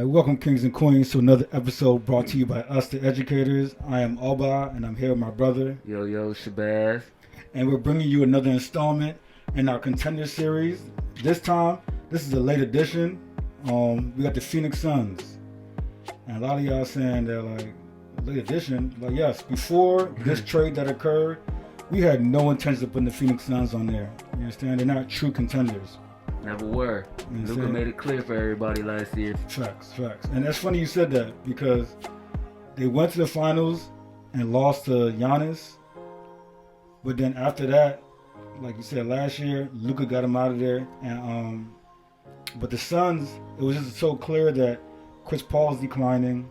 Welcome, kings and queens, to another episode brought to you by us, the educators. I am Oba, and I'm here with my brother. Yo, Shabazz. And we're bringing you another installment in our Contenders Series. This time, this is a late edition. We got the Phoenix Suns. And a lot of y'all saying they're like, late edition? Like, yes, before this trade that occurred, we had no intention of putting the Phoenix Suns on there. You understand? They're not true contenders. Never were. Luka made it clear for everybody last year. Facts. And that's funny you said that because they went to the finals and lost to Giannis. But then after that, like you said last year, Luka got him out of there. And but the Suns, it was just so clear that Chris Paul is declining.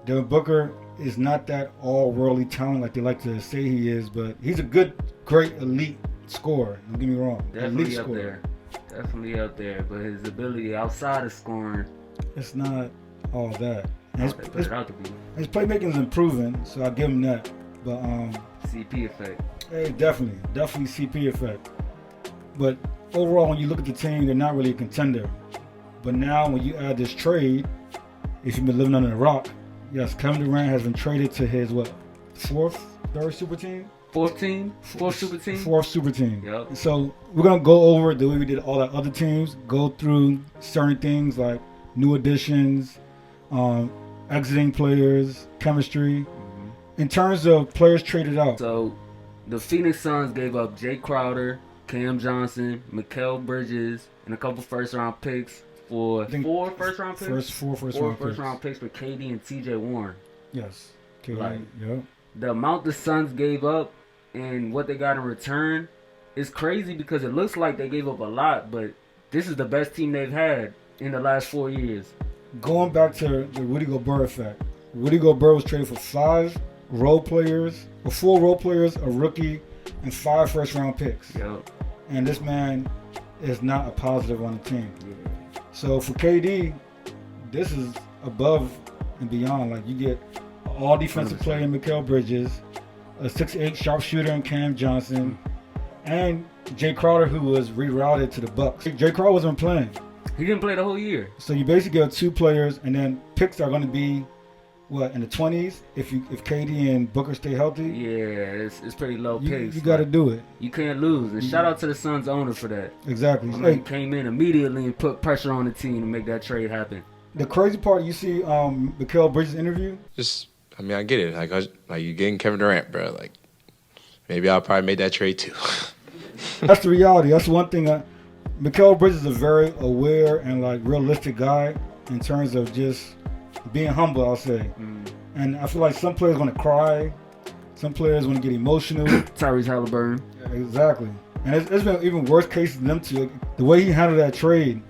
Devin Booker is not that all-worldly talent like they like to say he is, but he's a good, great, elite scorer. Don't get me wrong. Definitely elite up scorer. there. Definitely up there, but his ability outside of scoring, it's not all that. his playmaking is improving, so I'll give him that. But CP effect. Hey, definitely CP effect. But overall, when you look at the team, they're not really a contender. But now, when you add this trade, if you've been living under a rock, yes, Kevin Durant has been traded to his third super team. Fourth super team. Fourth super team. Yep. So we're gonna go over the way we did all the other teams. Go through certain things like new additions, exiting players, chemistry. Mm-hmm. In terms of players traded out. So the Phoenix Suns gave up Jay Crowder, Cam Johnson, Mikal Bridges, and a couple first-round picks for four first-round picks. Four first-round picks for KD and TJ Warren. Yes. Like, yep. The amount the Suns gave up and what they got in return is crazy because it looks like they gave up a lot, but this is the best team they've had in the last 4 years. Going back to the Rudy Gobert effect, Rudy Gobert was traded for four role players, a rookie, and 5 first-round picks. Yep. And this man is not a positive on the team. Yeah. So for KD, this is above and beyond. Like, you get all defensive 100%. Player in Mikal Bridges, a 6'8" sharpshooter in Cam Johnson, and Jay Crowder, who was rerouted to the Bucks. Jay Crowder wasn't playing. He didn't play the whole year. So you basically got 2 players, and then picks are going to be in the 20s if KD and Booker stay healthy. Yeah, it's pretty low picks. You got to do it. You can't lose. And shout out to the Suns owner for that. Exactly. He came in immediately and put pressure on the team to make that trade happen. The crazy part, you see Mikal Bridges' interview. I get it. Like you getting Kevin Durant, bro. Like, maybe I'll probably make that trade too. That's the reality. That's one thing. Mikal Bridges is a very aware and realistic guy in terms of just being humble, I'll say. And I feel like some players want to cry. Some players want to get emotional. Tyrese Halliburton. Yeah, exactly. And it's been even worse cases than them two. The way he handled that trade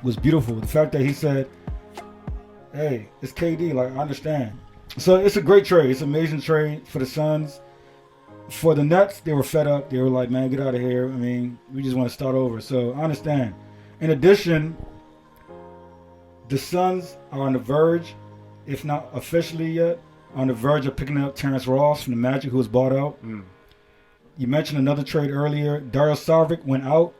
was beautiful. The fact that he said, hey, it's KD. I understand. So it's a great trade. It's an amazing trade for the Suns. For the Nets, they were fed up. They were like, man, get out of here. I mean, we just want to start over. So I understand. In addition, the Suns are on the verge, if not officially yet, on the verge of picking up Terrence Ross from the Magic, who was bought out. You mentioned another trade earlier. Dario Saric went out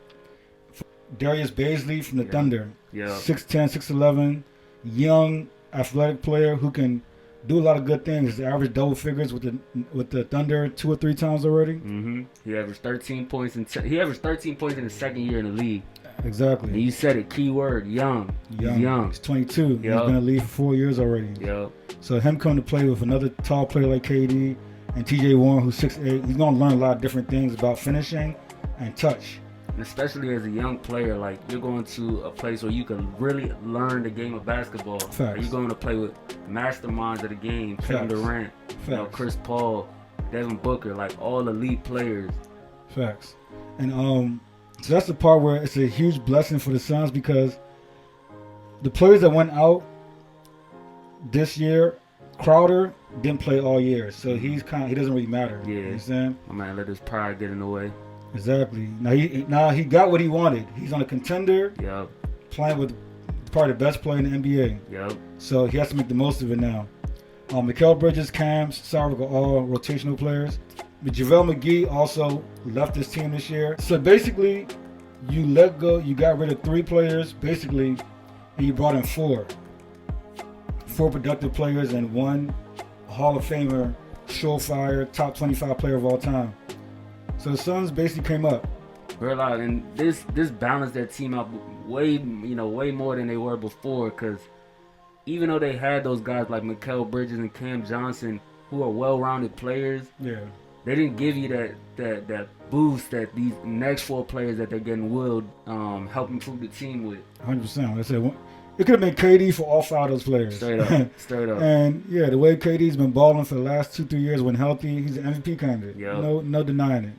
for Darius Bazley from the Thunder. Yeah. 6'10", 6'11", young, athletic player who can do a lot of good things. He averaged double figures with the Thunder 2 or 3 times already. He averaged 13 points in his second year in the league. Exactly. And you said it, key word, young. He's young. He's 22. Yep. He's been in the league for 4 years already. Yep. So him coming to play with another tall player like KD and TJ Warren, who's 6'8", he's going to learn a lot of different things about finishing and touch. And especially as a young player, you're going to a place where you can really learn the game of basketball. Facts. You're going to play with masterminds of the game, Kevin Durant, Chris Paul, Devin Booker, all elite players. Facts. And so that's the part where it's a huge blessing for the Suns because the players that went out this year, Crowder didn't play all year, so he doesn't really matter. Yeah. You understand? My man let his pride get in the way. Exactly. Now he got what he wanted. He's on a contender. Yep. Playing with probably the best player in the NBA. Yep. So he has to make the most of it now. Mikal Bridges, Cam, Saric are all rotational players. But JaVale McGee also left this team this year. So basically, you got rid of 3 players, basically, and you brought in 4. 4 productive players, and 1 Hall of Famer, surefire, top 25 player of all time. So the Suns basically came up. Real out, and this balanced their team out way more than they were before. Because even though they had those guys like Mikal Bridges and Cam Johnson, who are well-rounded players, they didn't give you that boost that these next 4 players that they're getting will help improve the team with. 100%. Like I said, it could have been KD for all 5 of those players. Straight up. And yeah, the way KD's been balling for the last 2-3 years when healthy, he's an MVP candidate. Yep. No denying it.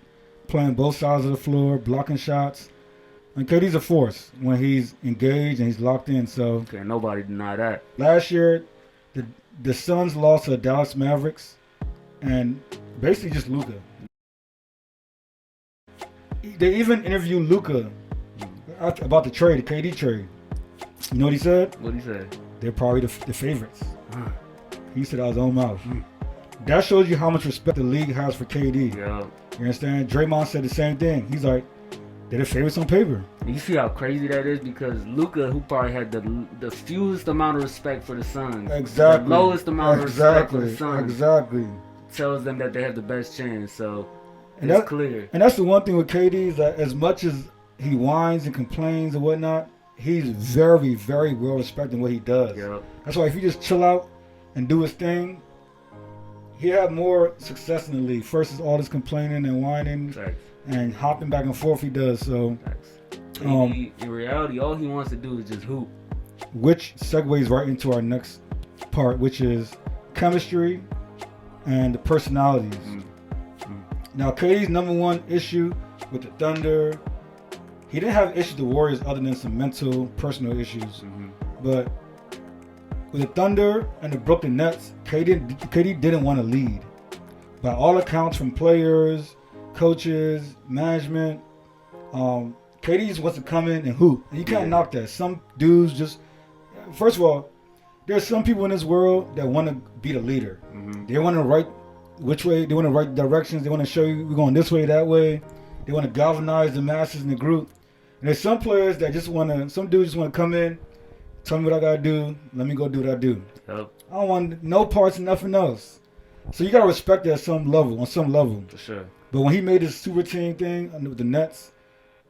Playing both sides of the floor, blocking shots. And KD's a force when he's engaged and he's locked in. So can't nobody deny that. Last year, the Suns lost to the Dallas Mavericks, and basically just Luka. They even interviewed Luka about the trade, the KD trade. You know what he said? What he said? They're probably the favorites. He said out of his own mouth. That shows you how much respect the league has for KD. Yeah. You understand? Draymond said the same thing. He's like, they're the favorites on paper. You see how crazy that is? Because Luka, who probably had the fewest amount of respect for the Suns, exactly, the lowest amount of respect for the Suns, exactly, tells them that they have the best chance. So it's clear. And that's the one thing with KD is that as much as he whines and complains and whatnot, he's very, very well respected in what he does. Yep. That's why if you just chill out and do his thing, he had more success in the league versus all this complaining and whining. Facts. And hopping back and forth he does. So in reality, all he wants to do is just hoop. Which segues right into our next part, which is chemistry and the personalities. Now, KD's number one issue with the Thunder, he didn't have issues with the Warriors other than some mental, personal issues. But with the Thunder and the Brooklyn Nets, KD didn't want to lead. By all accounts from players, coaches, management, KD just wants to come in and hoop. And you can't knock that. Some dudes just, first of all, there's some people in this world that want to be the leader. They want to write which way, they want to write directions. They want to show you we're going this way, that way. They want to galvanize the masses in the group. And there's some players that just want to, some dudes just want to come in, tell me what I got to do, let me go do what I do. Yep. I don't want no parts and nothing else. So you got to respect that on some level. For sure. But when he made this super team thing with the Nets,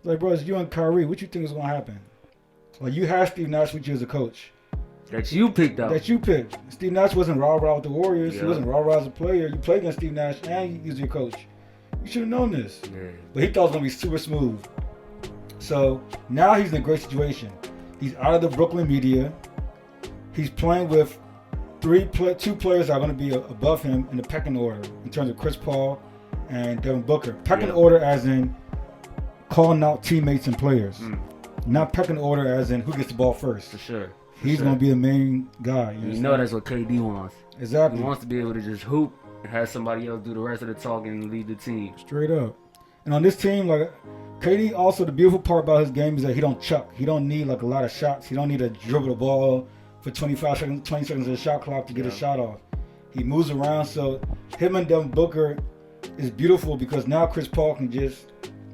like, bro, it's you and Kyrie. What you think is going to happen? Like, you had Steve Nash with you as a coach. That you picked up. That you picked. Steve Nash wasn't rah-rah with the Warriors. Yeah. He wasn't rah-rah as a player. You played against Steve Nash and he was your coach. You should have known this. Yeah. But he thought it was going to be super smooth. So now he's in a great situation. He's out of the Brooklyn media. He's playing with two players that are going to be above him in the pecking order in terms of Chris Paul and Devin Booker. Pecking order as in calling out teammates and players. Not pecking order as in who gets the ball first. For sure. He's going to be the main guy. You know that's what KD wants. Exactly. He wants to be able to just hoop and have somebody else do the rest of the talking and lead the team. Straight up. And on this team, like, KD, also the beautiful part about his game is that he don't chuck. He don't need like a lot of shots. He don't need to dribble the ball for 20 seconds of the shot clock to get a shot off. He moves around, so him and Devin Booker is beautiful because now Chris Paul can just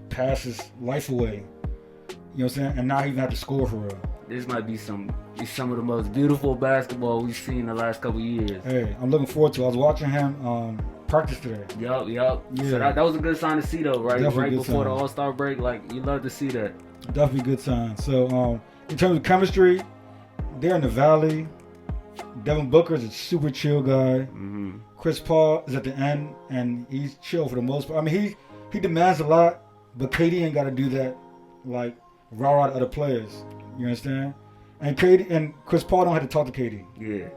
pass his life away. You know what I'm saying? And now he even have to score for real. This might be some of the most beautiful basketball we've seen in the last couple years. Hey, I'm looking forward to it. I was watching him practice today. Yup. Yeah. So that was a good sign to see though, right? Definitely right before sign. the All-Star break. Like, you love to see that. Definitely a good sign. So in terms of chemistry, they're in the valley. Devin Booker is a super chill guy. Chris Paul is at the end, and he's chill for the most part. I mean, he demands a lot, but KD ain't got to do that, like, rah-rah to other players. You understand? And KD and Chris Paul don't have to talk to KD. Yeah.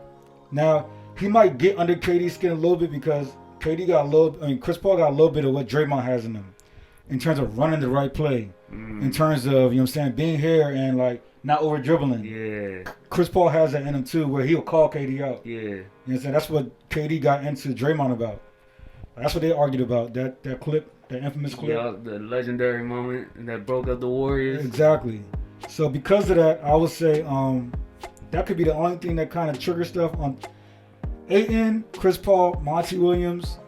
Now, he might get under KD's skin a little bit because Chris Paul got a little bit of what Draymond has in him in terms of running the right play, in terms of, you know what I'm saying, being here and, like, not over dribbling. Yeah. Chris Paul has that in him too, where he'll call KD out. Yeah. You know what I'm saying? That's what KD got into Draymond about. That's what they argued about. That clip, that infamous clip. Yeah, the legendary moment that broke up the Warriors. Exactly. So because of that, I would say that could be the only thing that kind of triggers stuff on Ayton, Chris Paul, Monty Williams.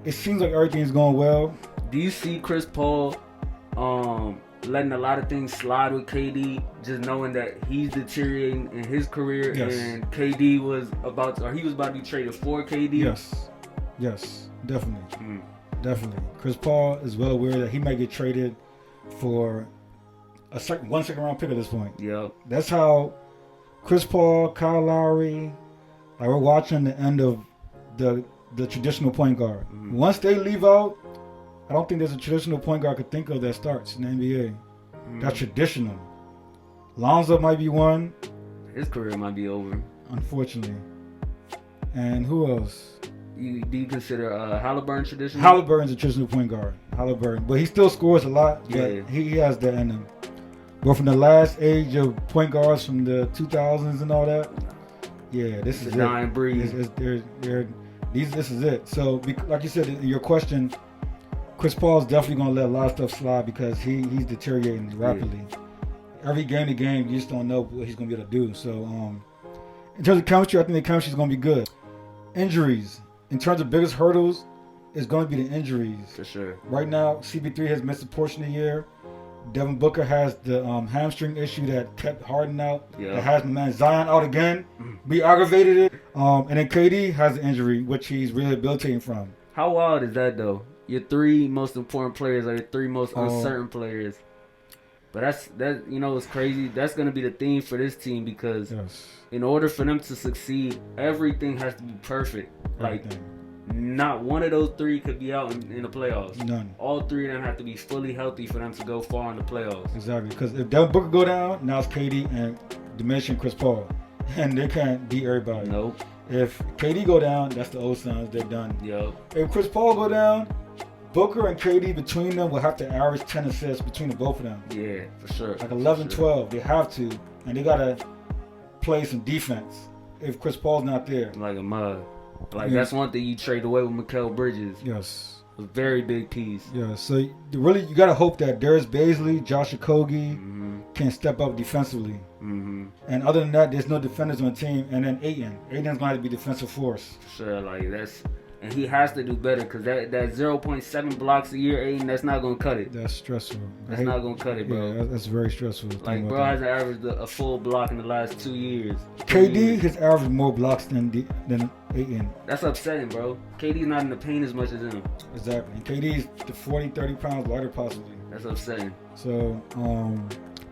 It seems like everything's going well. Do you see Chris Paul letting a lot of things slide with KD, just knowing that he's deteriorating in his career, Yes. and KD was about to be traded for KD. Yes, definitely. Definitely. Chris Paul is well aware that he might get traded for one second round pick at this point. Yep. That's how Chris Paul, Kyle Lowry, like we're watching the end of the traditional point guard. Once they leave out, I don't think there's a traditional point guard I could think of that starts in the NBA. That's traditional. Lonzo might be one. His career might be over. Unfortunately. And who else? Do you consider Halliburton traditional? Halliburton's a traditional point guard. Halliburton. But he still scores a lot. But Yeah. he has that in him. But from the last age of point guards from the 2000s and all that, yeah, this is a dying breed. This is it. So, like you said in your question, Chris Paul's definitely going to let a lot of stuff slide because he's deteriorating rapidly. Every game to game, you just don't know what he's going to be able to do. So, in terms of chemistry, I think the chemistry is going to be good. Injuries. In terms of biggest hurdles, it's going to be the injuries. For sure. Right now, CP3 has missed a portion of the year. Devin Booker has the hamstring issue that kept Harden out. Yeah. That has my man Zion out again. We aggravated it. And then KD has an injury, which he's rehabilitating from. How wild is that, though? Your three most important players are your three most uncertain players. But it's crazy. That's going to be the theme for this team because in order for them to succeed, everything has to be perfect. Like, not one of those three could be out in the playoffs. None. All three of them have to be fully healthy for them to go far in the playoffs. Exactly. Because if Devin Booker go down, now it's KD and diminishing Chris Paul. And they can't beat everybody. Nope. If KD go down, that's the old Suns. They're done. Yep. If Chris Paul go down, Booker and KD between them will have to average 10 assists between the both of them. Yeah, for sure. Like 11, 12. They have to. And they got to play some defense if Chris Paul's not there. Like a mug. That's one thing you trade away with Mikal Bridges. Yes. A very big piece. Yeah, so you got to hope that Darius Bazley, Josh Okogie can step up defensively. And other than that, there's no defenders on the team. And then Ayton's going to have to be defensive force. For sure, and he has to do better because that 0.7 blocks a year, Ayton, that's not going to cut it. That's stressful. That's not going to cut it, bro. Yeah, that's very stressful. Like, bro hasn't averaged a full block in the last 2 years. KD has averaged more blocks than Ayton. That's upsetting, bro. KD's not in the paint as much as him. Exactly. And KD's the 40, 30 pounds lighter possibly. That's upsetting. So,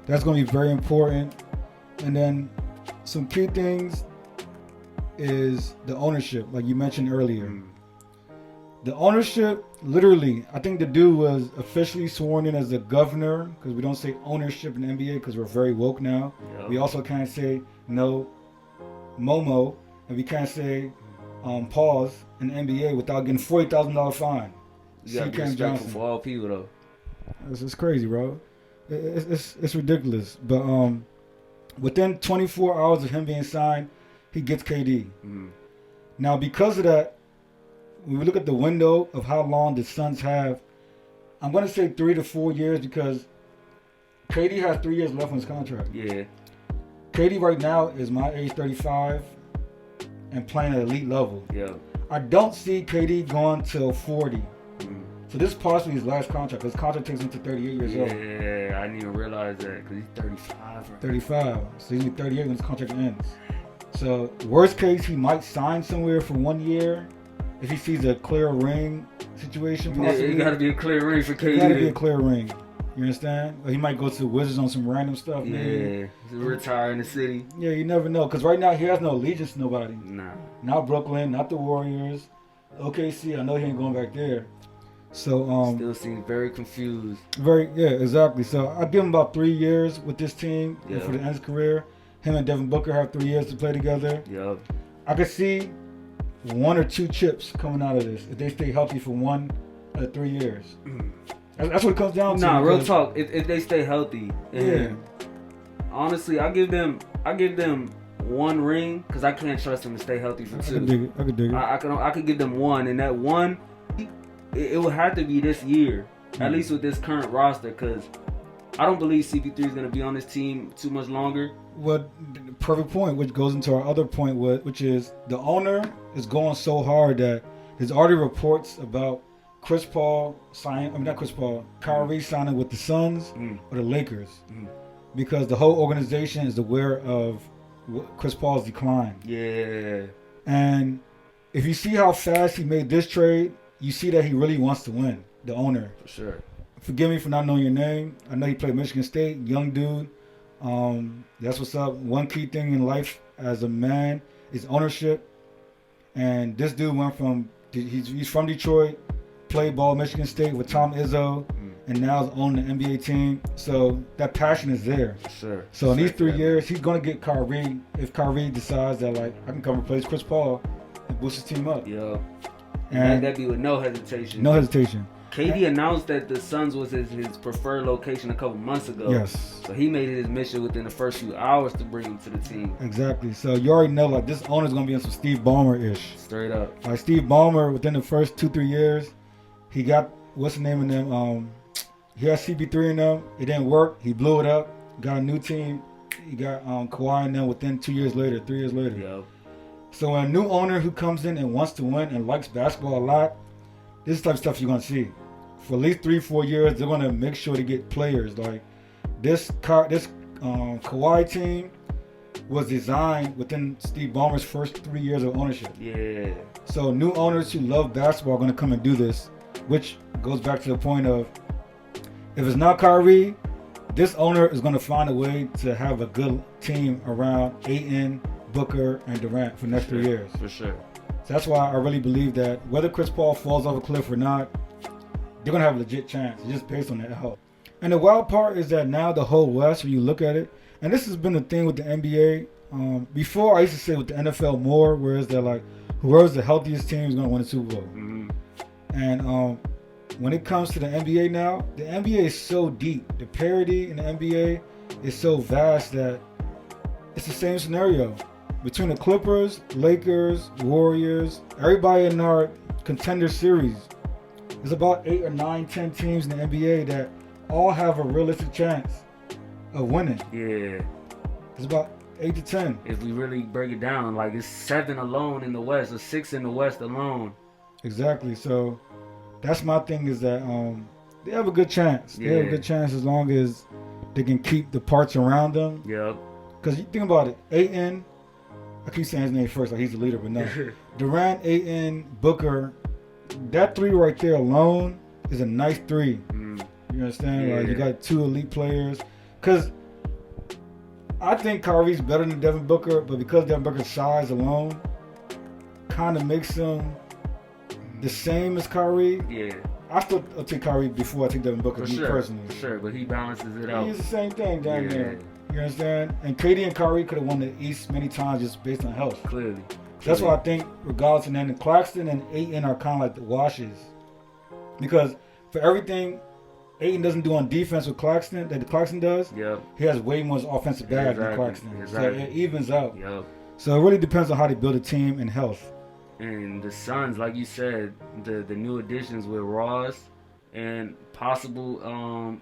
that's going to be very important. And then some key things is the ownership, like you mentioned earlier. The ownership, literally, I think the dude was officially sworn in as the governor because we don't say ownership in the NBA because we're very woke now. Yep. We also can't say no Momo, and we can't say pause in the NBA without getting $40,000 fine. You got to be respectful for all people, though. It's crazy, bro. It's ridiculous. But within 24 hours of him being signed, he gets KD. Now, because of that, when we look at the window of how long the Suns have, I'm going to say 3 to 4 years because KD has 3 years left on his contract. Yeah. KD right now is my age, 35, and playing at elite level. Yeah. I don't see KD going till 40. So this is possibly his last contract. His contract takes him to 38 years old. Yeah, I didn't even realize that because he's 35. Right? 35. So he's 38 when his contract ends. So worst case, he might sign somewhere for 1 year. If he sees a clear ring situation, possibly. Yeah, it got to be a clear ring for KD. It got to be a clear ring. You understand? Or he might go to the Wizards on some random stuff. Yeah, maybe. retire in the city. Yeah, you never know. Because right now, he has no allegiance to nobody. Nah. Not Brooklyn, not the Warriors. OKC, I know he ain't going back there. So, still seems very confused. Yeah, exactly. So, I'll give him about 3 years with this team for the end of his career. Him and Devin Booker have 3 years to play together. Yep. I could see 1 or 2 chips coming out of this if they stay healthy for 1 or 3 years. That's what it comes down to. Nah, real talk. If they stay healthy, honestly, I give them 1 ring because I can't trust them to stay healthy for 2. I could dig it. I could give them 1, and that 1, it would have to be this year, at least with this current roster, because I don't believe CP3 is going to be on this team too much longer. Well, perfect point, which goes into our other point, which is the owner is going so hard that there's already reports about Chris Paul signing. I mean, not Chris Paul. Kyrie signing with the Suns or the Lakers, because the whole organization is aware of Chris Paul's decline. Yeah. And if you see how fast he made this trade, you see that he really wants to win. The owner. For sure. Forgive me for not knowing your name. I know you played Michigan State, young dude. That's what's up. One key thing in life as a man is ownership. And this dude went from, he's from Detroit, played ball at Michigan State with Tom Izzo, and now is owning the NBA team. So that passion is there. Sure. So in these 3 years, he's going to get Kyrie if Kyrie decides that, like, I can come replace Chris Paul and boost his team up. Yeah. And that'd be with no hesitation. no hesitation. KD announced that the Suns was his preferred location a couple months ago. Yes. So he made it his mission within the first few hours to bring him to the team. Exactly. So you already know, like, this owner's going to be on some Steve Ballmer-ish. Straight up. Like, Steve Ballmer, within the first 2-3 years, he got, what's the name of them? He had CP3 in them. It didn't work. He blew it up. Got a new team. He got Kawhi in them within 2 years later, 3 years later. Yep. So when a new owner who comes in and wants to win and likes basketball a lot, this is the type of stuff you're going to see. For at least 3-4 years, they're going to make sure to get players. Like, this Kawhi team was designed within Steve Ballmer's first 3 years of ownership. Yeah. So new owners who love basketball are going to come and do this, which goes back to the point of, if it's not Kyrie, this owner is going to find a way to have a good team around Ayton, Booker, and Durant for the next 3 years. For sure. So that's why I really believe that whether Chris Paul falls off a cliff or not, they're going to have a legit chance just based on that help. And the wild part is that now the whole West, when you look at it, and this has been the thing with the NBA. Before, I used to say with the NFL more, whereas they're like, whoever's the healthiest team is going to win the Super Bowl. And when it comes to the NBA now, the NBA is so deep. The parity in the NBA is so vast that it's the same scenario. Between the Clippers, Lakers, Warriors, everybody in our contender series, there's about 8 or 9, 10 teams in the NBA that all have a realistic chance of winning. Yeah. It's about 8 to 10. If we really break it down, like, it's 7 alone in the West, or 6 in the West alone. Exactly. So that's my thing, is that they have a good chance. They have a good chance as long as they can keep the parts around them. Yep. Because you think about it, Ayton, I keep saying his name first like he's the leader, but no. Durant, Ayton, Booker, that 3 right there alone is a nice 3. You understand? Yeah. Like, you got 2 elite players. Because I think Kyrie's better than Devin Booker, but because Devin Booker's size alone kind of makes him the same as Kyrie. Yeah. I still take Kyrie before I take Devin Booker, For me sure. personally. For sure, but he balances it out. He's the same thing down Yeah. there. You understand? And KD and Kyrie could have won the East many times just based on health. Clearly. That's why I think, regardless, and then Claxton and Ayton are kind of like the washes. Because for everything Ayton doesn't do on defense with Claxton, that Claxton does, Yep. he has way more offensive bag than Claxton. Exactly. So it evens out. Yep. So it really depends on how they build a team and health. And the Suns, like you said, the new additions with Ross and possible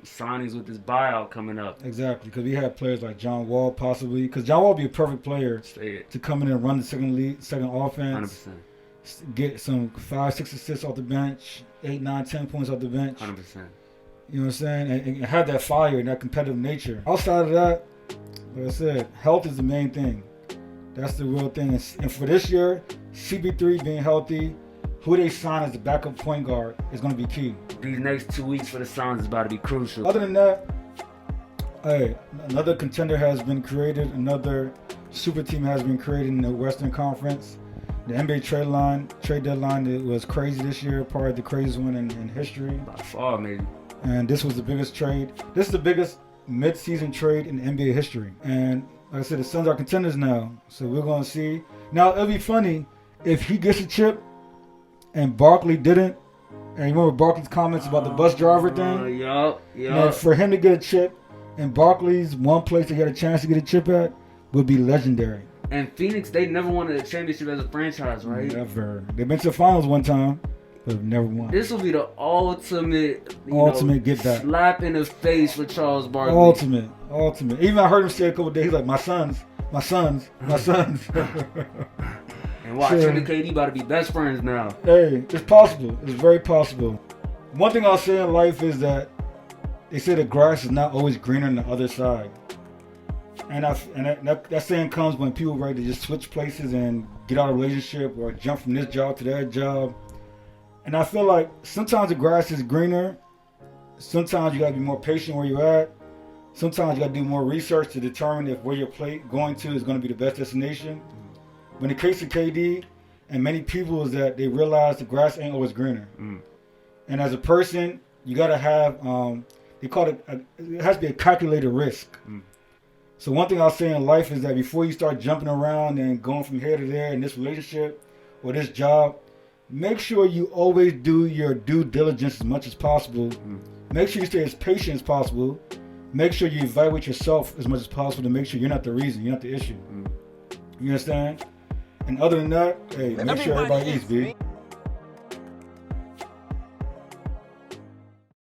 signings with this buyout coming up. Exactly, because we have players like John Wall possibly. Because John Wall would be a perfect player to come in and run the second offense. 100%. Get some 5-6 assists off the bench, 8, 9, 10 points off the bench. 100%. You know what I'm saying? And have that fire and that competitive nature. Outside of that, like I said, health is the main thing. That's the real thing. And for this year, CP3 being healthy, who they sign as the backup point guard is going to be key. These next 2 weeks for the Suns is about to be crucial. Other than that, hey, another contender has been created. Another super team has been created in the Western Conference. The NBA trade deadline, it was crazy this year, probably the craziest one in history. By far, maybe. And this was the biggest trade. This is the biggest mid-season trade in NBA history. And like I said, the Suns are contenders now. So we're going to see. Now, it'll be funny if he gets a chip and Barkley didn't. And you remember Barkley's comments about the bus driver thing? Yup. Now, for him to get a chip and Barkley's one place he had a chance to get a chip at would be legendary. And Phoenix, they never won a championship as a franchise, right? Never. They've been to the finals one time, but never won. This will be the ultimate, get that slap in the face for Charles Barkley. Ultimate. Even I heard him say a couple days, he's like, my sons. And watch, him and KD about to be best friends now. Hey, it's possible. It's very possible. one thing I'll say in life is that they say the grass is not always greener on the other side. And that saying comes when people are ready to just switch places and get out of a relationship or jump from this job to that job. And I feel like sometimes the grass is greener. Sometimes you gotta be more patient where you're at. Sometimes you gotta do more research to determine if where you're going to is gonna be the best destination. But in the case of KD and many people is that they realize the grass ain't always greener. And as a person, you gotta have, they call it, it has to be a calculated risk. So one thing I'll say in life is that before you start jumping around and going from here to there in this relationship or this job, make sure you always do your due diligence as much as possible. Make sure you stay as patient as possible. Make sure you evaluate yourself as much as possible to make sure you're not the reason, you're not the issue. You understand? And other than that, hey, make sure everybody eats, B.